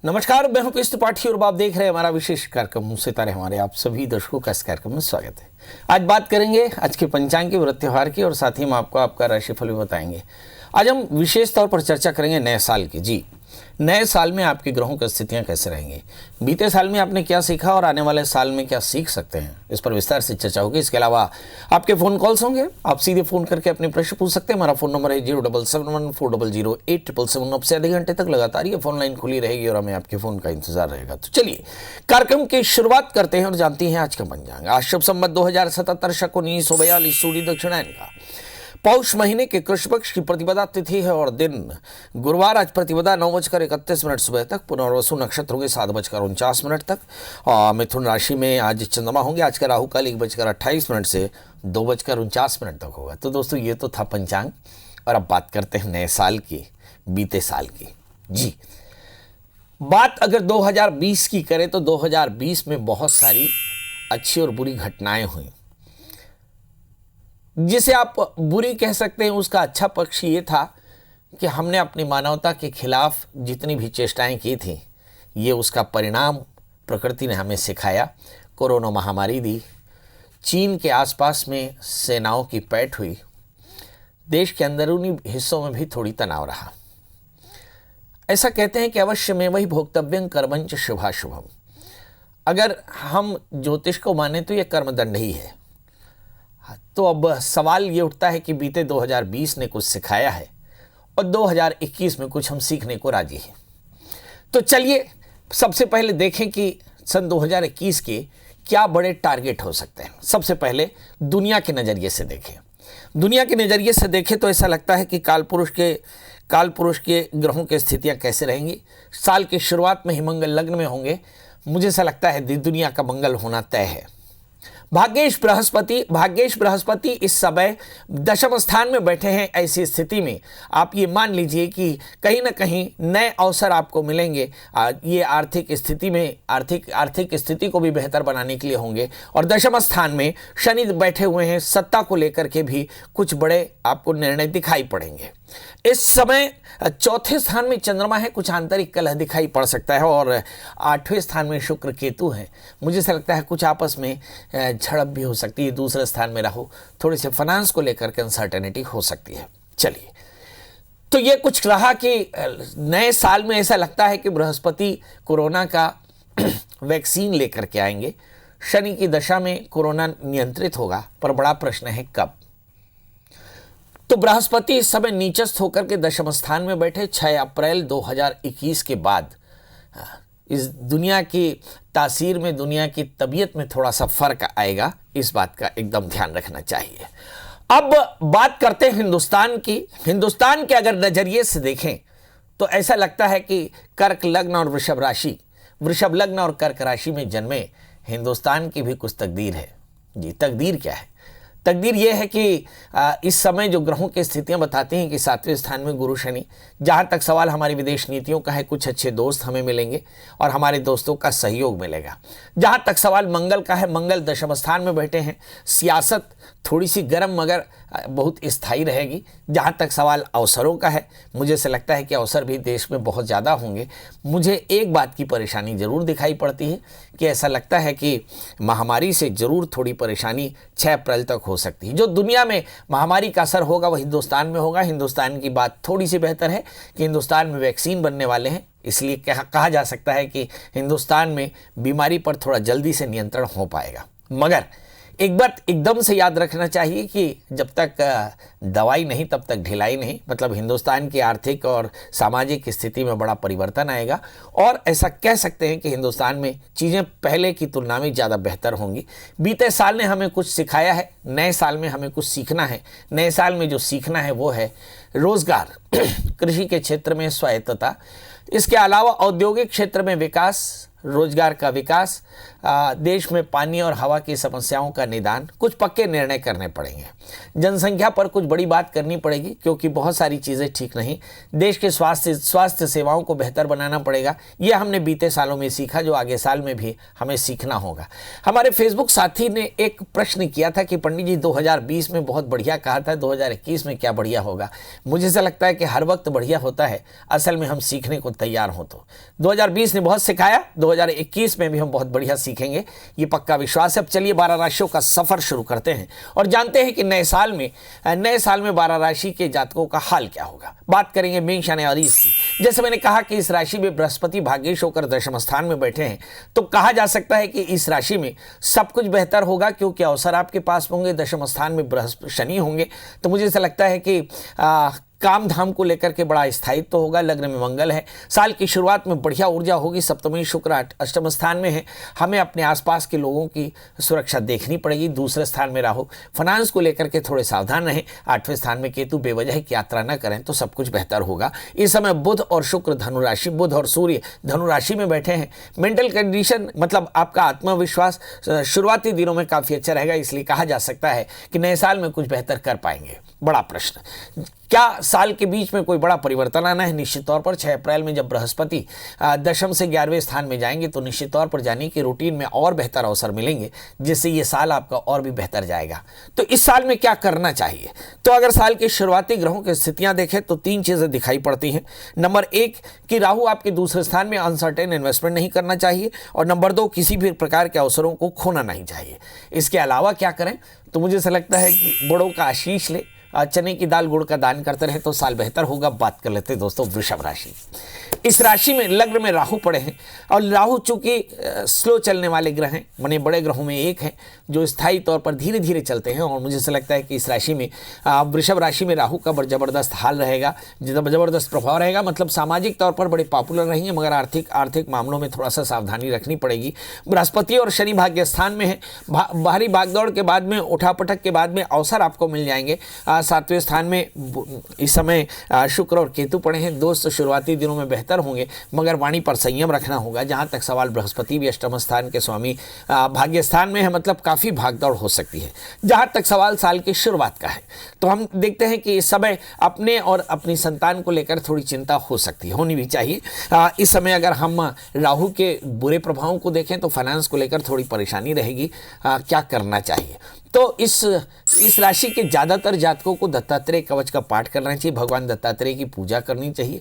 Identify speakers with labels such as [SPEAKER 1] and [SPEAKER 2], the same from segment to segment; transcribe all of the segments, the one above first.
[SPEAKER 1] नमस्कार, मैं हूं कृष्ण त्रिपाठी और आप देख रहे हैं हमारा विशेष कार्यक्रम सितारे हमारे। आप सभी दर्शकों का इस कार्यक्रम में स्वागत है। आज बात करेंगे आज के पंचांग के व्रत त्योहार की और साथ ही हम आपको आपका राशिफल भी बताएंगे। आज हम विशेष तौर पर चर्चा करेंगे नए साल की। जी, नए साल में आपके ग्रहों की स्थितियां कैसे रहेंगी, बीते साल में आपने क्या सीखा और आने वाले साल में क्या सीख सकते हैं, इस पर विस्तार से चर्चा होगी। इसके अलावा आपके फ़ोन कॉल्स होंगे, आप सीधे फ़ोन करके अपने प्रश्न पूछ सकते हैं। हमारा फ़ोन नंबर है 07714008777। अब से आधे घंटे तक लगातार ये फ़ोन लाइन खुली रहेगी और हमें आपके फ़ोन का इंतजार रहेगा। तो चलिए कार्यक्रम की शुरुआत करते हैं और जानते हैं आज का पंचांग। आज शुभ संवत 2077 शक 1942 सूर्य दक्षिणायन का पौष महीने के कृष्ण पक्ष की प्रतिपदा तिथि है और दिन गुरुवार। आज प्रतिपदा 9:31 सुबह तक, पुनर्वसु नक्षत्र होंगे 7:49 तक और मिथुन राशि में आज चंद्रमा होंगे। आज का राहु काल 1:28 से 2:49 तक होगा। तो दोस्तों, ये तो था पंचांग और अब बात करते हैं नए साल की, बीते साल की। जी, बात अगर 2020 की करें तो 2020 में बहुत सारी अच्छी और बुरी घटनाएं हुई। जिसे आप बुरी कह सकते हैं, उसका अच्छा पक्ष ये था कि हमने अपनी मानवता के खिलाफ जितनी भी चेष्टाएं की थी, ये उसका परिणाम प्रकृति ने हमें सिखाया। कोरोना महामारी दी, चीन के आसपास में सेनाओं की पैठ हुई, देश के अंदरूनी हिस्सों में भी थोड़ी तनाव रहा। ऐसा कहते हैं कि अवश्य में वही भोक्तव्यं कर्मंच शुभाशुभम। अगर हम ज्योतिष को माने तो ये कर्मदंड ही है। तो अब सवाल ये उठता है कि बीते 2020 ने कुछ सिखाया है और 2021 में कुछ हम सीखने को राजी हैं। तो चलिए सबसे पहले देखें कि सन 2021 के क्या बड़े टारगेट हो सकते हैं। सबसे पहले दुनिया के नज़रिए से देखें। दुनिया के नज़रिए से देखें तो ऐसा लगता है कि काल पुरुष के ग्रहों की स्थितियां कैसे रहेंगी। साल की शुरुआत में ही मंगल लग्न में होंगे। मुझे ऐसा लगता है दुनिया का मंगल होना तय है। भाग्येश बृहस्पति इस समय दशम स्थान में बैठे हैं। ऐसी स्थिति में आप ये मान लीजिए कि कहीं ना कहीं नए अवसर आपको मिलेंगे। ये आर्थिक स्थिति को भी बेहतर बनाने के लिए होंगे। और दशम स्थान में शनि बैठे हुए हैं, सत्ता को लेकर के भी कुछ बड़े आपको निर्णय दिखाई पड़ेंगे। इस समय चौथे स्थान में चंद्रमा है, कुछ आंतरिक कलह दिखाई पड़ सकता है। और आठवें स्थान में शुक्र केतु है। मुझे ऐसा लगता है कुछ आपस में झड़प भी हो सकती है। दूसरे स्थान में राहु, थोड़े से फाइनेंस को लेकर के अनसर्टेनिटी हो सकती है। चलिए, तो ये कुछ रहा कि नए साल में ऐसा लगता है कि बृहस्पति कोरोना का वैक्सीन लेकर के आएंगे। शनि की दशा में कोरोना नियंत्रित होगा, पर बड़ा प्रश्न है कब। तो बृहस्पति इस समय नीचस्थ होकर के दशम स्थान में बैठे 6 अप्रैल 2021 के बाद इस दुनिया की तासीर में, दुनिया की तबीयत में थोड़ा सा फर्क आएगा। इस बात का एकदम ध्यान रखना चाहिए। अब बात करते हैं हिंदुस्तान की। हिंदुस्तान के अगर नजरिए से देखें तो ऐसा लगता है कि कर्क लग्न और वृषभ लग्न और कर्क राशि में जन्मे हिंदुस्तान की भी कुछ तकदीर है। जी, तकदीर क्या है? तकदीर यह है कि इस समय जो ग्रहों की स्थितियां बताती हैं कि 7वें स्थान में गुरु शनि। जहाँ तक सवाल हमारी विदेश नीतियों का है, कुछ अच्छे दोस्त हमें मिलेंगे और हमारे दोस्तों का सहयोग मिलेगा। जहाँ तक सवाल मंगल का है, मंगल दशम स्थान में बैठे हैं। सियासत थोड़ी सी गर्म मगर बहुत स्थायी रहेगी। जहाँ तक सवाल अवसरों का है, मुझे ऐसा लगता है कि अवसर भी देश में बहुत ज़्यादा होंगे। मुझे एक बात की परेशानी ज़रूर दिखाई पड़ती है कि ऐसा लगता है कि महामारी से ज़रूर थोड़ी परेशानी 6 अप्रैल तक हो सकती है। जो दुनिया में महामारी का असर होगा वह हिंदुस्तान में होगा। हिंदुस्तान की बात थोड़ी सी बेहतर है कि हिंदुस्तान में वैक्सीन बनने वाले हैं, इसलिए कहा जा सकता है कि हिंदुस्तान में बीमारी पर थोड़ा जल्दी से नियंत्रण हो पाएगा। मगर एक बात एकदम से याद रखना चाहिए कि जब तक दवाई नहीं तब तक ढिलाई नहीं। मतलब हिंदुस्तान की आर्थिक और सामाजिक स्थिति में बड़ा परिवर्तन आएगा और ऐसा कह सकते हैं कि हिंदुस्तान में चीज़ें पहले की तुलना में ज़्यादा बेहतर होंगी। बीते साल ने हमें कुछ सिखाया है, नए साल में हमें कुछ सीखना है। नए साल में जो सीखना है वो है रोजगार, कृषि के क्षेत्र में स्वायत्तता, इसके अलावा औद्योगिक क्षेत्र में विकास, रोजगार का विकास, देश में पानी और हवा की समस्याओं का निदान, कुछ पक्के निर्णय करने पड़ेंगे। जनसंख्या पर कुछ बड़ी बात करनी पड़ेगी क्योंकि बहुत सारी चीज़ें ठीक नहीं। देश के स्वास्थ्य सेवाओं को बेहतर बनाना पड़ेगा। ये हमने बीते सालों में सीखा, जो आगे साल में भी हमें सीखना होगा। हमारे फेसबुक साथी ने एक प्रश्न किया था कि पंडित जी 2020 में बहुत बढ़िया कहा था, 2021 में क्या बढ़िया होगा। मुझे ऐसा लगता है कि हर वक्त बढ़िया होता है, असल में हम सीखने को तैयार हो। तो 2020 ने बहुत सिखाया, 2021 में भी हम बहुत बढ़िया सीखेंगे, ये पक्का विश्वास है। अब चलिए 12 राशियों का सफर शुरू करते हैं और जानते हैं कि नए साल में 12 राशि के जातकों का हाल क्या होगा। बात करेंगे मेष यानी अरीस की। जैसे मैंने कहा कि इस राशि में बृहस्पति भाग्येश होकर दशम स्थान में बैठे हैं, तो कहा जा सकता है कि इस राशि में सब कुछ बेहतर होगा क्योंकि अवसर आपके पास होंगे। दशम स्थान में बृहस्पति शनि होंगे, तो मुझे ऐसा लगता है कि काम धाम को लेकर के बड़ा स्थायित्व तो होगा। लग्न में मंगल है, साल की शुरुआत में बढ़िया ऊर्जा होगी। सप्तमी शुक्र अष्टम स्थान में है, हमें अपने आसपास के लोगों की सुरक्षा देखनी पड़ेगी। दूसरे स्थान में राहु, फाइनेंस को लेकर के थोड़े सावधान रहें। 8वें स्थान में केतु, बेवजह की यात्रा न करें तो सब कुछ बेहतर होगा। इस समय बुध और शुक्र धनुराशि, बुध और सूर्य धनुराशि में बैठे हैं। मेंटल कंडीशन मतलब आपका आत्मविश्वास शुरुआती दिनों में काफ़ी अच्छा रहेगा, इसलिए कहा जा सकता है कि नए साल में कुछ बेहतर कर पाएंगे। बड़ा प्रश्न, क्या साल के बीच में कोई बड़ा परिवर्तन आना है? निश्चित तौर पर 6 अप्रैल में जब बृहस्पति दशम से 11वें स्थान में जाएंगे तो निश्चित तौर पर जाने की रूटीन में और बेहतर अवसर मिलेंगे, जिससे ये साल आपका और भी बेहतर जाएगा। तो इस साल में क्या करना चाहिए? तो अगर साल के शुरुआती ग्रहों की स्थितियां देखें तो 3 चीज़ें दिखाई पड़ती हैं। नंबर 1 कि राहु आपके दूसरे स्थान में, अनसर्टेन इन्वेस्टमेंट नहीं करना चाहिए। और नंबर 2 किसी भी प्रकार के अवसरों को खोना नहीं चाहिए। इसके अलावा क्या करें? तो मुझे ऐसा लगता है कि बड़ों का आशीष ले, चने की दाल गुड़ का दान करते रहे तो साल बेहतर होगा। बात कर लेते हैं दोस्तों वृषभ राशि। इस राशि में लग्न में राहु पड़े हैं और राहु चूंकि स्लो चलने वाले ग्रह हैं, माने बड़े ग्रहों में एक है जो स्थायी तौर पर धीरे धीरे चलते हैं। और मुझे ऐसा लगता है कि इस राशि में वृषभ राशि में राहु का जबरदस्त हाल रहेगा, जबरदस्त प्रभाव रहेगा। मतलब सामाजिक तौर पर बड़े पॉपुलर रहेंगे, मगर आर्थिक मामलों में थोड़ा सा सावधानी रखनी पड़ेगी। बृहस्पति और शनि भाग्य स्थान में है, भारी भागदौड़ के बाद में, उठापटक के बाद में अवसर आपको मिल जाएंगे। 7वें स्थान में इस समय शुक्र और केतु पड़े हैं। दोस्त शुरुआती दिनों में बेहतर होंगे, मगर वाणी पर संयम रखना होगा। जहां तक सवाल बृहस्पति भी अष्टम स्थान के स्वामी भाग्य स्थान में है, मतलब काफ़ी भागदौड़ हो सकती है। जहां तक सवाल साल की शुरुआत का है, तो हम देखते हैं कि इस समय अपने और अपनी संतान को लेकर थोड़ी चिंता हो सकती है, होनी भी चाहिए। इस समय अगर हम राहु के बुरे प्रभावों को देखें तो फाइनेंस को लेकर थोड़ी परेशानी रहेगी। क्या करना चाहिए? तो इस राशि के ज़्यादातर जातकों को दत्तात्रेय कवच का पाठ करना चाहिए, भगवान दत्तात्रेय की पूजा करनी चाहिए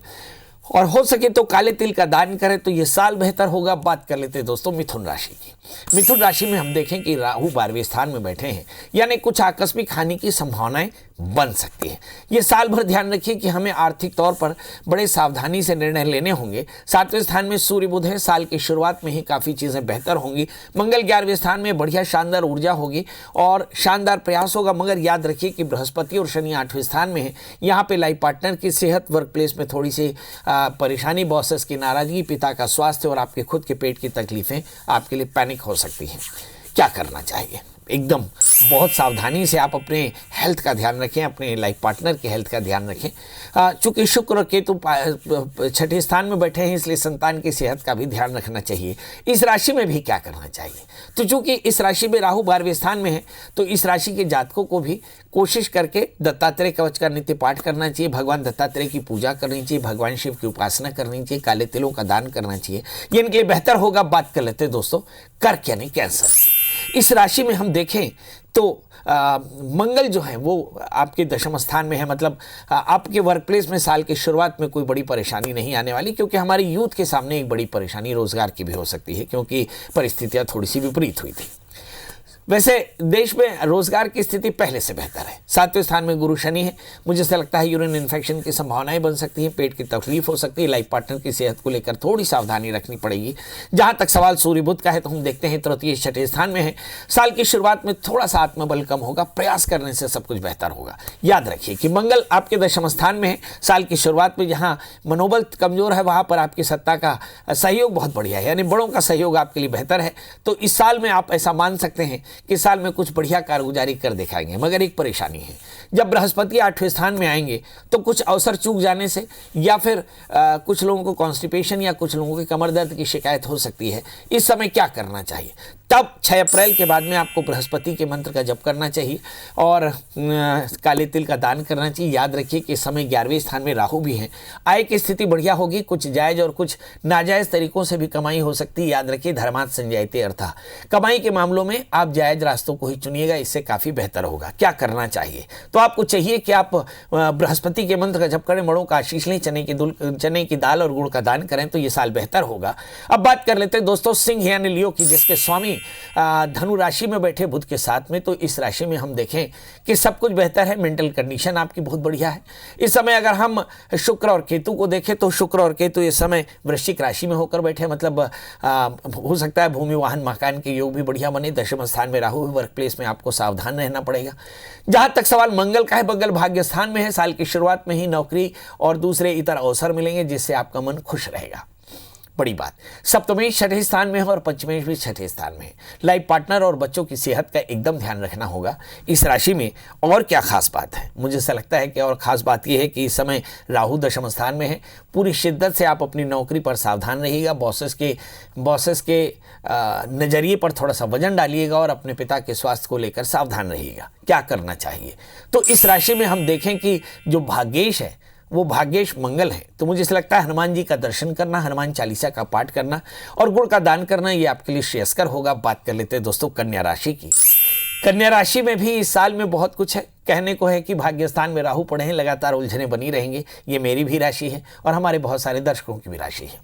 [SPEAKER 1] और हो सके तो काले तिल का दान करें तो ये साल बेहतर होगा। बात कर लेते हैं दोस्तों मिथुन राशि की। मिथुन राशि में हम देखें कि राहु 12वें स्थान में बैठे हैं, यानी कुछ आकस्मिक हानि की संभावनाएं बन सकती है। ये साल भर ध्यान रखिए कि हमें आर्थिक तौर पर बड़े सावधानी से निर्णय लेने होंगे। 7वें स्थान में सूर्य बुध है, साल की शुरुआत में ही काफ़ी चीज़ें बेहतर होंगी। मंगल 11वें स्थान में, बढ़िया शानदार ऊर्जा होगी और शानदार प्रयास होगा। मगर याद रखिए कि बृहस्पति और शनि 8वें स्थान में है। यहाँ पे लाइफ पार्टनर की सेहत, वर्क प्लेस में थोड़ी सी परेशानी, बॉसेस की नाराजगी, पिता का स्वास्थ्य और आपके खुद के पेट की तकलीफें आपके लिए पैनिक हो सकती हैं। क्या करना चाहिए? एकदम बहुत सावधानी से आप अपने हेल्थ का ध्यान रखें, अपने लाइफ पार्टनर के हेल्थ का ध्यान रखें। चूँकि शुक्र और केतु 6ठे स्थान में बैठे हैं, इसलिए संतान की सेहत का भी ध्यान रखना चाहिए। इस राशि में भी क्या करना चाहिए? तो चूँकि इस राशि में राहु 12वें स्थान में है, तो इस राशि के जातकों को भी कोशिश करके दत्तात्रेय कवच का नित्य पाठ करना चाहिए, भगवान दत्तात्रेय की पूजा करनी चाहिए, भगवान शिव की उपासना करनी चाहिए, काले तिलों का दान करना चाहिए। ये इनके लिए बेहतर होगा। बात कर लेते हैं दोस्तों कर्क यानी कैंसर की। इस राशि में हम देखें तो मंगल जो है वो आपके दशम स्थान में है, मतलब आपके वर्क प्लेस में साल की शुरुआत में कोई बड़ी परेशानी नहीं आने वाली, क्योंकि हमारी यूथ के सामने एक बड़ी परेशानी रोजगार की भी हो सकती है, क्योंकि परिस्थितियां थोड़ी सी विपरीत हुई थी। वैसे देश में रोजगार की स्थिति पहले से बेहतर है। 7वें स्थान में गुरु शनि है, मुझे ऐसा लगता है यूरिन इन्फेक्शन की संभावनाएं बन सकती हैं, पेट की तकलीफ हो सकती है, लाइफ पार्टनर की सेहत को लेकर थोड़ी सावधानी रखनी पड़ेगी। जहां तक सवाल सूर्य बुध का है तो हम देखते हैं तृतीय 6ठे स्थान में है। साल की शुरुआत में थोड़ा सा आत्मबल कम होगा, प्रयास करने से सब कुछ बेहतर होगा। याद रखिए कि मंगल आपके दशम स्थान में है। साल की शुरुआत में जहाँ मनोबल कमजोर है वहाँ पर आपकी सत्ता का सहयोग बहुत बढ़िया है, यानी बड़ों का सहयोग आपके लिए बेहतर है। तो इस साल में आप ऐसा मान सकते हैं कि साल में कुछ बढ़िया कारगुजारी कर दिखाएंगे। मगर एक परेशानी है, जब बृहस्पति 8वें स्थान में आएंगे तो कुछ अवसर चूक जाने से या फिर कुछ लोगों को कॉन्स्टिपेशन या कुछ लोगों की कमर दर्द की शिकायत हो सकती है। इस समय क्या करना चाहिए? तब 6 अप्रैल के बाद में आपको बृहस्पति के मंत्र का जप करना चाहिए और काले तिल का दान करना चाहिए। याद रखिए कि इस समय 11वें स्थान में राहु भी हैं। आय की स्थिति बढ़िया होगी, कुछ जायज और कुछ नाजायज तरीकों से भी कमाई हो सकती है। याद रखिए धर्मार्थ संजायते अर्थः, कमाई के मामलों में आप जायज रास्तों को ही चुनिएगा, इससे काफ़ी बेहतर होगा। क्या करना चाहिए? तो आपको चाहिए कि आप बृहस्पति के मंत्र का जप करें, बड़ों का आशीष लें, चने की दाल और गुड़ का दान करें तो ये साल बेहतर होगा। अब बात कर लेते हैं दोस्तों सिंह यानी लियो की, जिसके स्वामी धनु राशि में बैठे बुध के साथ में। तो इस राशि में हम देखें कि सब कुछ बेहतर है, मेंटल कंडीशन आपकी बहुत बढ़िया है। इस समय अगर हम शुक्र और केतु को देखें तो शुक्र और केतु इस समय वृश्चिक राशि में होकर बैठे, मतलब हो सकता है भूमि वाहन मकान के योग भी बढ़िया बने। दशम स्थान में राहु, वर्क प्लेस में आपको सावधान रहना पड़ेगा। जहां तक सवाल मंगल का है, मंगल भाग्य स्थान में है। साल की शुरुआत में ही नौकरी और दूसरे इतर अवसर मिलेंगे जिससे आपका मन खुश रहेगा। बड़ी बात, सप्तमेश 6ठे स्थान में है और पंचमेश भी 6ठे स्थान में है। लाइफ पार्टनर और बच्चों की सेहत का एकदम ध्यान रखना होगा इस राशि में। और क्या खास बात है? मुझे ऐसा लगता है कि और खास बात यह है कि इस समय राहु दशम स्थान में है। पूरी शिद्दत से आप अपनी नौकरी पर सावधान रहिएगा। बॉसेस के नज़रिए पर थोड़ा सा वजन डालिएगा और अपने पिता के स्वास्थ्य को लेकर सावधान रहिएगा। क्या करना चाहिए? तो इस राशि में हम देखें कि जो भाग्येश है वो भाग्येश मंगल है। तो मुझे ऐसा लगता है हनुमान जी का दर्शन करना, हनुमान चालीसा का पाठ करना और गुड़ का दान करना ये आपके लिए श्रेयस्कर होगा। बात कर लेते हैं दोस्तों कन्या राशि की। कन्या राशि में भी इस साल में बहुत कुछ है। कहने को है कि भाग्यस्थान में राहु पड़े हैं, लगातार उलझने बनी रहेंगे। ये मेरी भी राशि है और हमारे बहुत सारे दर्शकों की भी राशि है।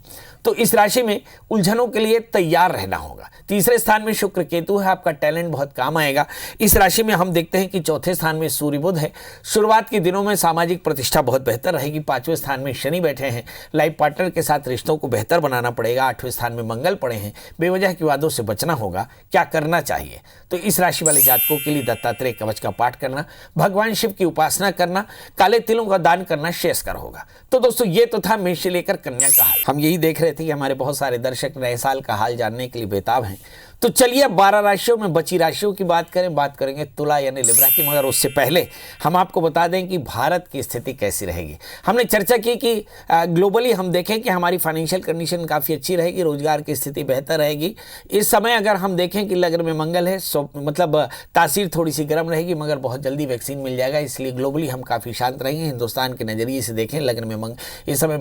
[SPEAKER 1] तो इस राशि में उलझनों के लिए तैयार रहना होगा। तीसरे स्थान में शुक्र केतु है, आपका टैलेंट बहुत काम आएगा। इस राशि में हम देखते हैं कि चौथे स्थान में सूर्य बुध है। शुरुआत के दिनों में सामाजिक प्रतिष्ठा बहुत बेहतर रहेगी। 5वें स्थान में शनि बैठे हैं। लाइफ पार्टनर के साथ रिश्तों को बेहतर बनाना पड़ेगा। 8वें स्थान में मंगल पड़े हैं। बेवजह की वादों से बचना होगा। क्या करना चाहिए? तो इस राशि वाले जातकों के लिए दत्तात्रेय कवच का पाठ करना, भगवान शिव की उपासना करना, काले तिलों का दान करना श्रेयस्कर होगा। तो दोस्तों ये तो था मेष से लेकर कन्या का हाल। हम यही देख रहे थे कि हमारे बहुत सारे दर्शक नए साल का हाल जानने के लिए बेताब हैं। तो चलिए 12 राशियों में बची राशियों की बात करेंगे तुला यानी लिब्रा की। मगर उससे पहले हम आपको बता दें कि भारत की स्थिति कैसी रहेगी। हमने चर्चा की कि ग्लोबली हम देखें कि हमारी फाइनेंशियल कंडीशन काफ़ी अच्छी रहेगी, रोजगार की स्थिति बेहतर रहेगी। इस समय अगर हम देखें कि लग्न में मंगल है, मतलब तासीर थोड़ी सी गर्म रहेगी, मगर बहुत जल्दी वैक्सीन मिल जाएगा। इसलिए ग्लोबली हम काफ़ी शांत रहेंगे। हिंदुस्तान के नज़रिए से देखें, लग्न में इस समय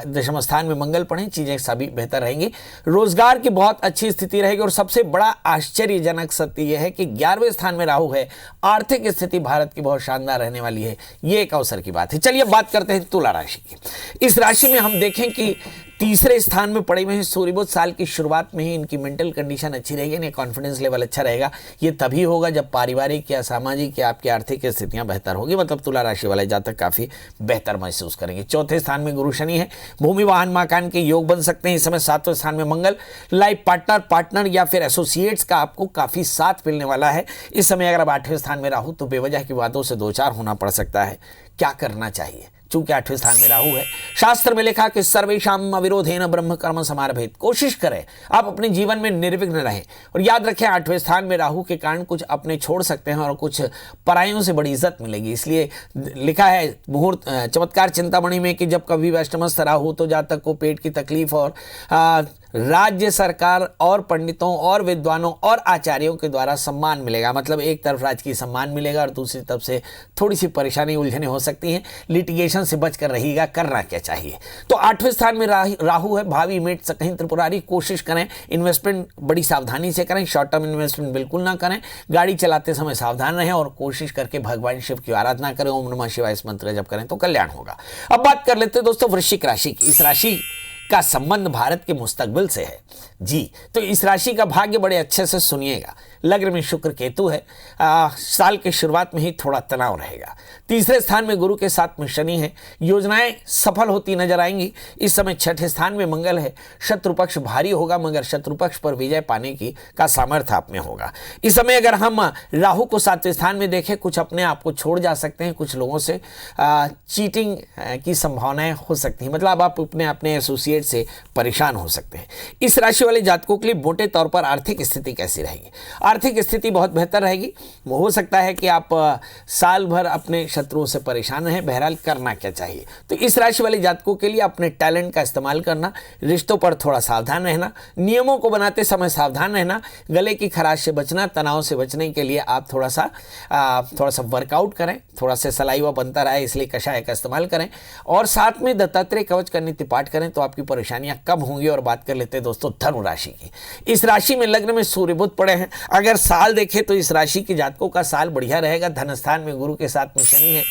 [SPEAKER 1] दशम स्थान में मंगल पड़े, चीज़ें सभी बेहतर रहेंगी। रोजगार की बहुत अच्छी स्थिति रहेगी और सबसे बड़ा आश्चर्यजनक सत्य यह है कि 11वें स्थान में राहु है। आर्थिक स्थिति भारत की बहुत शानदार रहने वाली है। ये एक अवसर की बात है। चलिए बात करते हैं तुला राशि की। इस राशि में हम देखें कि तीसरे स्थान में पड़े हुए हैं सूर्य बुध। साल की शुरुआत में ही इनकी मेंटल कंडीशन अच्छी रहेगी, इन्हें कॉन्फिडेंस लेवल अच्छा रहेगा। ये तभी होगा जब पारिवारिक या सामाजिक या आपकी आर्थिक स्थितियां बेहतर होगी। मतलब तुला राशि वाले जातक काफी बेहतर महसूस करेंगे। चौथे स्थान में गुरु शनि है। भूमि वाहन मकान के योग बन सकते हैं। इस समय 7वें स्थान में मंगल। लाइफ पार्टनर या फिर एसोसिएट्स का आपको काफी साथ मिलने वाला है। इस समय अगर आप 8वें स्थान में राहु तो बेवजह की बातों से 2-4 होना पड़ सकता है। क्या करना चाहिए? चूंकि 8वें स्थान में राहु है, शास्त्र में लिखा कि सर्वेषां अविरोधेन ब्रह्म कर्म समारभेत। कोशिश करें आप अपने जीवन में निर्विघ्न रहें। और याद रखें 8वें स्थान में राहु के कारण कुछ अपने छोड़ सकते हैं और कुछ परायों से बड़ी इज्जत मिलेगी। इसलिए लिखा है मुहूर्त चमत्कार चिंतामणि में कि जब कभी अष्टमस्थ राहु तो जातक को पेट की तकलीफ और राज्य सरकार और पंडितों और विद्वानों और आचार्यों के द्वारा सम्मान मिलेगा। मतलब एक तरफ राजकीय सम्मान मिलेगा और दूसरी तरफ से थोड़ी सी परेशानी उलझने हो सकती हैं। लिटिगेशन से बचकर रहिएगा। करना क्या चाहिए? तो 8वें स्थान में राहु है। भावी इमेज कहीं त्रिपुरारी। कोशिश करें इन्वेस्टमेंट बड़ी सावधानी से करें। शॉर्ट टर्म इन्वेस्टमेंट बिल्कुल ना करें। गाड़ी चलाते समय सावधान रहें और कोशिश करके भगवान शिव की आराधना करें। ओम नमः शिवाय इस मंत्र जप करें तो कल्याण होगा। अब बात कर लेते हैं दोस्तों वृश्चिक राशि की। इस राशि का संबंध भारत के मुस्तकबिल से है जी। तो इस राशि का भाग्य बड़े अच्छे से सुनिएगा। लग्न में शुक्र केतु है। साल की शुरुआत में ही थोड़ा तनाव रहेगा। तीसरे स्थान में गुरु के साथ में शनि है। योजनाएं सफल होती नजर आएंगी। इस समय 6ठे स्थान में मंगल है। शत्रु पक्ष भारी होगा, मगर शत्रु पक्ष पर विजय पाने का सामर्थ्य आप में होगा। इस समय अगर हम राहु को 7वें स्थान में देखें, कुछ अपने आप को छोड़ जा सकते हैं। कुछ लोगों से चीटिंग की संभावनाएं हो सकती हैं। मतलब आप अपने एसोसिएट से परेशान हो सकते हैं। इस राशि वाले जातकों के लिए मोटे तौर पर आर्थिक स्थिति कैसी रहेगी? आर्थिक स्थिति बहुत बेहतर रहेगी। हो सकता है कि आप साल भर अपने शत्रुओं से परेशान रहें। बहरहाल करना क्या चाहिए, तो इस राशि वाले जातकों के लिए अपने टैलेंट का इस्तेमाल करना, रिश्तों पर थोड़ा सावधान रहना, नियमों को बनाते समय सावधान रहना, गले की खराश से बचना, तनाव से बचने के लिए आप थोड़ा सा वर्कआउट करें, थोड़ा सा सलाई हुआ बनता रहा है इसलिए कषाय का इस्तेमाल करें, और साथ में दत्तात्रेय कवच का नित्य पाठ करें तो आपकी परेशानियां कम होंगी। और बात कर लेते हैं दोस्तों धनु राशि की। इस राशि में लग्न में सूर्य बुध पड़े हैं। अगर साल देखें तो इस राशि के जातकों का साल बढ़िया रहेगा। धन स्थान में गुरु के साथ में शनि है।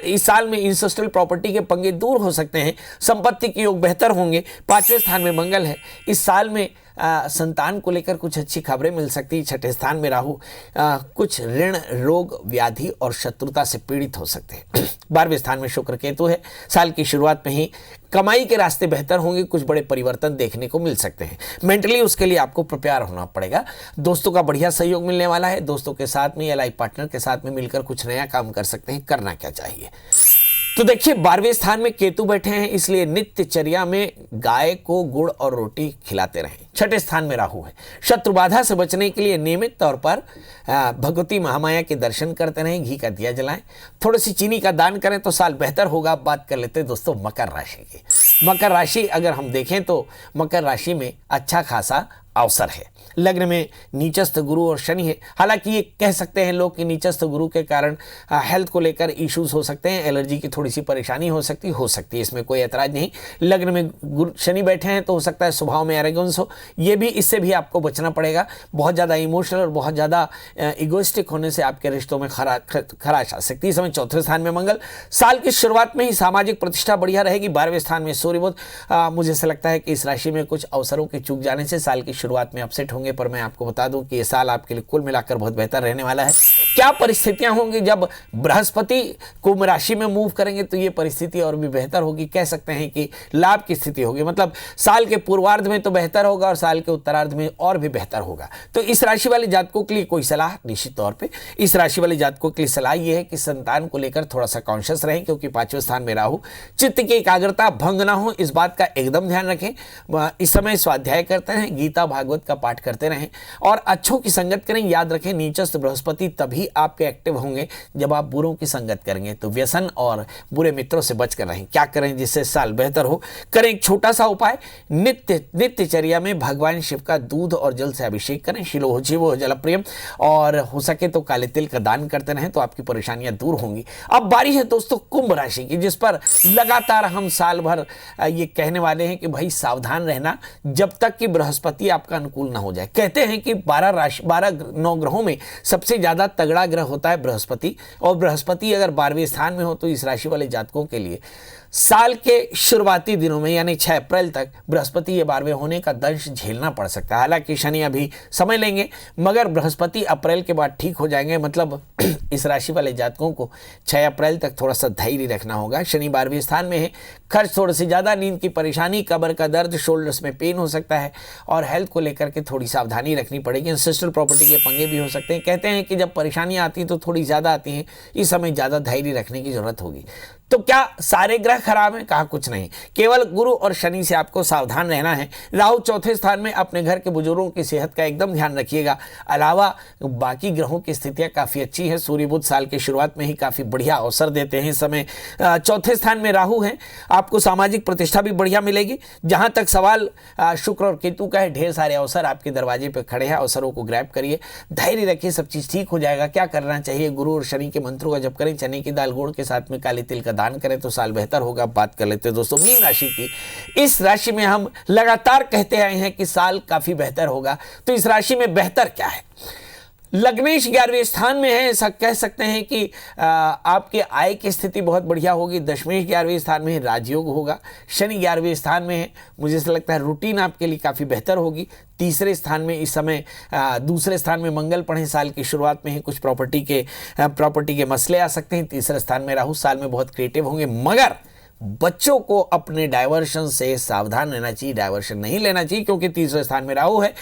[SPEAKER 1] इस साल में इंसेस्ट्रल प्रॉपर्टी के पंगे दूर हो सकते हैं। संपत्ति के योग बेहतर होंगे। 5वें स्थान में मंगल है। इस साल में संतान को लेकर कुछ अच्छी खबरें मिल सकती है। 6ठे स्थान में राहु कुछ ऋण, रोग, व्याधि और शत्रुता से पीड़ित हो सकते हैं। 12वें स्थान में शुक्र केतु है। साल की शुरुआत में ही कमाई के रास्ते बेहतर होंगे। कुछ बड़े परिवर्तन देखने को मिल सकते हैं। मेंटली उसके लिए आपको प्रिपेयर होना पड़ेगा। दोस्तों का बढ़िया सहयोग मिलने वाला है। दोस्तों के साथ में या लाइफ पार्टनर के साथ में मिलकर कुछ नया काम कर सकते हैं। करना क्या चाहिए, तो देखिए 12वें स्थान में केतु बैठे हैं, इसलिए नित्यचर्या में गाय को गुड़ और रोटी खिलाते रहें। 6ठे स्थान में राहु है। शत्रु बाधा से बचने के लिए नियमित तौर पर भगवती महामाया के दर्शन करते रहें। घी का दिया जलाएं, थोड़ी सी चीनी का दान करें तो साल बेहतर होगा। बात कर लेते हैं दोस्तों मकर राशि की। मकर राशि अगर हम देखें तो मकर राशि में अच्छा खासा अवसर है। लग्न में नीचस्थ गुरु और शनि है। हालांकि ये कह सकते हैं लोग कि नीचस्थ गुरु के कारण हेल्थ को लेकर इश्यूज हो सकते हैं, एलर्जी की थोड़ी सी परेशानी हो सकती है, इसमें कोई एतराज नहीं। लग्न में गुरु शनि बैठे हैं तो हो सकता है स्वभाव में एरोगेंस हो, ये भी इससे भी आपको बचना पड़ेगा। बहुत ज़्यादा इमोशनल और बहुत ज़्यादा इगोइस्टिक होने से आपके रिश्तों में खराश आ सकती है। इस समय 4थे स्थान में मंगल। साल की शुरुआत में ही सामाजिक प्रतिष्ठा बढ़िया रहेगी। 12वें स्थान में सूर्य बुध। मुझे ऐसा लगता है कि इस राशि में कुछ अवसरों के चूक जाने से साल की शुरुआत में अपसेट होंगे, पर मैं आपको बता दूं कि ये साल आपके लिए कुल मिलाकर बहुत बेहतर रहने वाला है। क्या परिस्थितियां होंगी जब बृहस्पति कुंभ राशि में मूव करेंगे, तो ये परिस्थिति और भी बेहतर होगी। कह सकते हैं कि लाभ की स्थिति होगी, मतलब साल के पूर्वार्ध में तो बेहतर होगा और साल के उत्तरार्ध में और भी बेहतर होगा। तो इस राशि वाले जातकों के लिए कोई सलाह, निश्चित तौर पे इस राशि वाले जातकों के लिए सलाह ये है कि संतान को लेकर थोड़ा सा कॉन्शियस रहें, क्योंकि 5वें स्थान में राहु। चित्त की एकाग्रता भंग ना हो, इस बात का एकदम ध्यान रखें। इस समय स्वाध्याय करते हैं, गीता भागवत का पाठ करते रहें और अच्छों की संगत करें। याद रखें नीचस्थ बृहस्पति तभी आपके एक्टिव होंगे जब आप बुरों की संगत करेंगे। तो व्यसन और बुरे मित्रों से बचकर रहें। क्या करें जिससे साल बेहतर हो, करें एक छोटा सा उपाय। नित्यचर्या में भगवान शिव का दूध और जल से अभिषेक करें। शिलो जीवो जल प्रियम, और हो सके तो काले तिल का दान करते रहें तो आपकी परेशानियां दूर होंगी। अब बारी है दोस्तों कुंभ राशि की, जिस पर लगातार हम साल भर ये कहने वाले हैं कि भाई सावधान रहना जब तक कि बृहस्पति आपका अनुकूल ना हो जाए। कहते हैं कि 9 ग्रहों में सबसे ज्यादा तगड़ा ग्रह होता है बृहस्पति, और बृहस्पति अगर 12वें स्थान में हो तो इस राशि वाले जातकों के लिए साल के शुरुआती दिनों में यानी 6 अप्रैल तक बृहस्पति ये 12वें होने का दंश झेलना पड़ सकता है। हालांकि शनि अभी समय लेंगे, मगर बृहस्पति अप्रैल के बाद ठीक हो जाएंगे। मतलब इस राशि वाले जातकों को 6 अप्रैल तक थोड़ा सा धैर्य रखना होगा। शनि 12वें स्थान में है। खर्च थोड़ी सी ज़्यादा, नींद की परेशानी, कमर का दर्द, शोल्डर्स में पेन हो सकता है, और हेल्थ को लेकर के थोड़ी सावधानी रखनी पड़ेगी। इंसेस्ट्रल प्रॉपर्टी के पंगे भी हो सकते हैं। कहते हैं कि जब परेशानियाँ आती हैं तो थोड़ी ज़्यादा आती हैं, इस समय ज़्यादा धैर्य रखने की जरूरत होगी। तो क्या सारे ग्रह खराब हैं? कहा कुछ नहीं, केवल गुरु और शनि से आपको सावधान रहना है। राहु 4थे स्थान में, अपने घर के बुजुर्गों की सेहत का एकदम ध्यान रखिएगा। अलावा बाकी ग्रहों की स्थितियां काफ़ी अच्छी हैं। सूर्य बुध साल की शुरुआत में ही काफ़ी बढ़िया अवसर देते हैं। इस समय 4थे स्थान में राहु हैं, आपको सामाजिक प्रतिष्ठा भी बढ़िया मिलेगी। जहाँ तक सवाल शुक्र और केतु का है, ढेर सारे अवसर आपके दरवाजे पर खड़े हैं, अवसरों को ग्रैब करिए, धैर्य रखिए, सब चीज़ ठीक हो जाएगा। क्या करना चाहिए? गुरु और शनि के मंत्रों का जप करें, चने की दाल गुड़ के साथ में काले तिल का दान करें तो साल बेहतर होगा। बात कर लेते हैं दोस्तों मीन राशि की। इस राशि में हम लगातार कहते आए हैं कि साल काफी बेहतर होगा, तो इस राशि में बेहतर क्या है? लग्नेश 11वें स्थान में है, ऐसा कह सकते हैं कि आपके आय की स्थिति बहुत बढ़िया होगी। दशमेश 11वें स्थान में है, राजयोग होगा। शनि 11वें स्थान में है, मुझे ऐसा लगता है रूटीन आपके लिए काफ़ी बेहतर होगी। तीसरे स्थान में इस समय दूसरे स्थान में मंगल पढ़े, साल की शुरुआत में ही कुछ प्रॉपर्टी के मसले आ सकते हैं। तीसरे स्थान में राहु, साल में बहुत क्रिएटिव होंगे, मगर बच्चों को अपने डाइवर्शन से सावधान रहना चाहिए, डाइवर्शन नहीं लेना चाहिए, क्योंकि तीसरे स्थान में राहु है।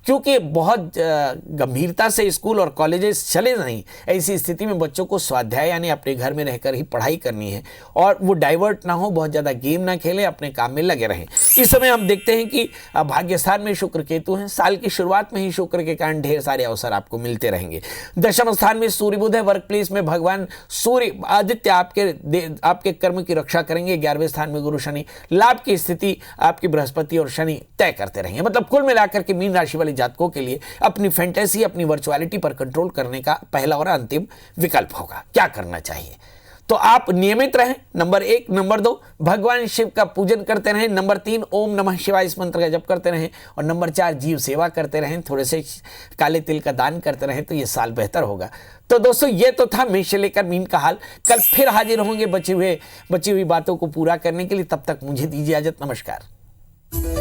[SPEAKER 1] क्योंकि बहुत गंभीरता से स्कूल और कॉलेजेस चले नहीं, ऐसी स्थिति में बच्चों को स्वाध्याय यानी अपने घर में रहकर ही पढ़ाई करनी है और वो डाइवर्ट ना हो, बहुत ज़्यादा गेम ना खेले, अपने काम में लगे रहें। इस समय हम देखते हैं कि भाग्यस्थान में शुक्र केतु हैं, साल की शुरुआत में ही शुक्र के कारण ढेर सारे अवसर आपको मिलते रहेंगे। दशम स्थान में सूर्य बुध है, वर्क प्लेस में भगवान सूर्य आदित्य आपके कर्म की रक्षा करेंगे। 11वें स्थान में गुरु शनि, लाभ की स्थिति आपकी बृहस्पति और शनि तय करते रहेंगे। मतलब कुल मिलाकर के मीन राशि वाले जातकों के लिए अपनी फैंटेसी, अपनी वर्चुअलिटी पर कंट्रोल करने का पहला और अंतिम विकल्प होगा। क्या करना चाहिए? तो आप नियमित रहें, नंबर 1। नंबर 2, भगवान शिव का पूजन करते रहें। नंबर 3, ओम नमः शिवाय इस मंत्र का जप करते रहें। और नंबर 4, जीव सेवा करते रहें, थोड़े से काले तिल का दान करते रहें, तो ये साल बेहतर होगा। तो दोस्तों, ये तो था मेष से लेकर मीन का हाल। कल फिर हाजिर होंगे बची हुई बातों को पूरा करने के लिए। तब तक मुझे दीजिए इजाजत। नमस्कार।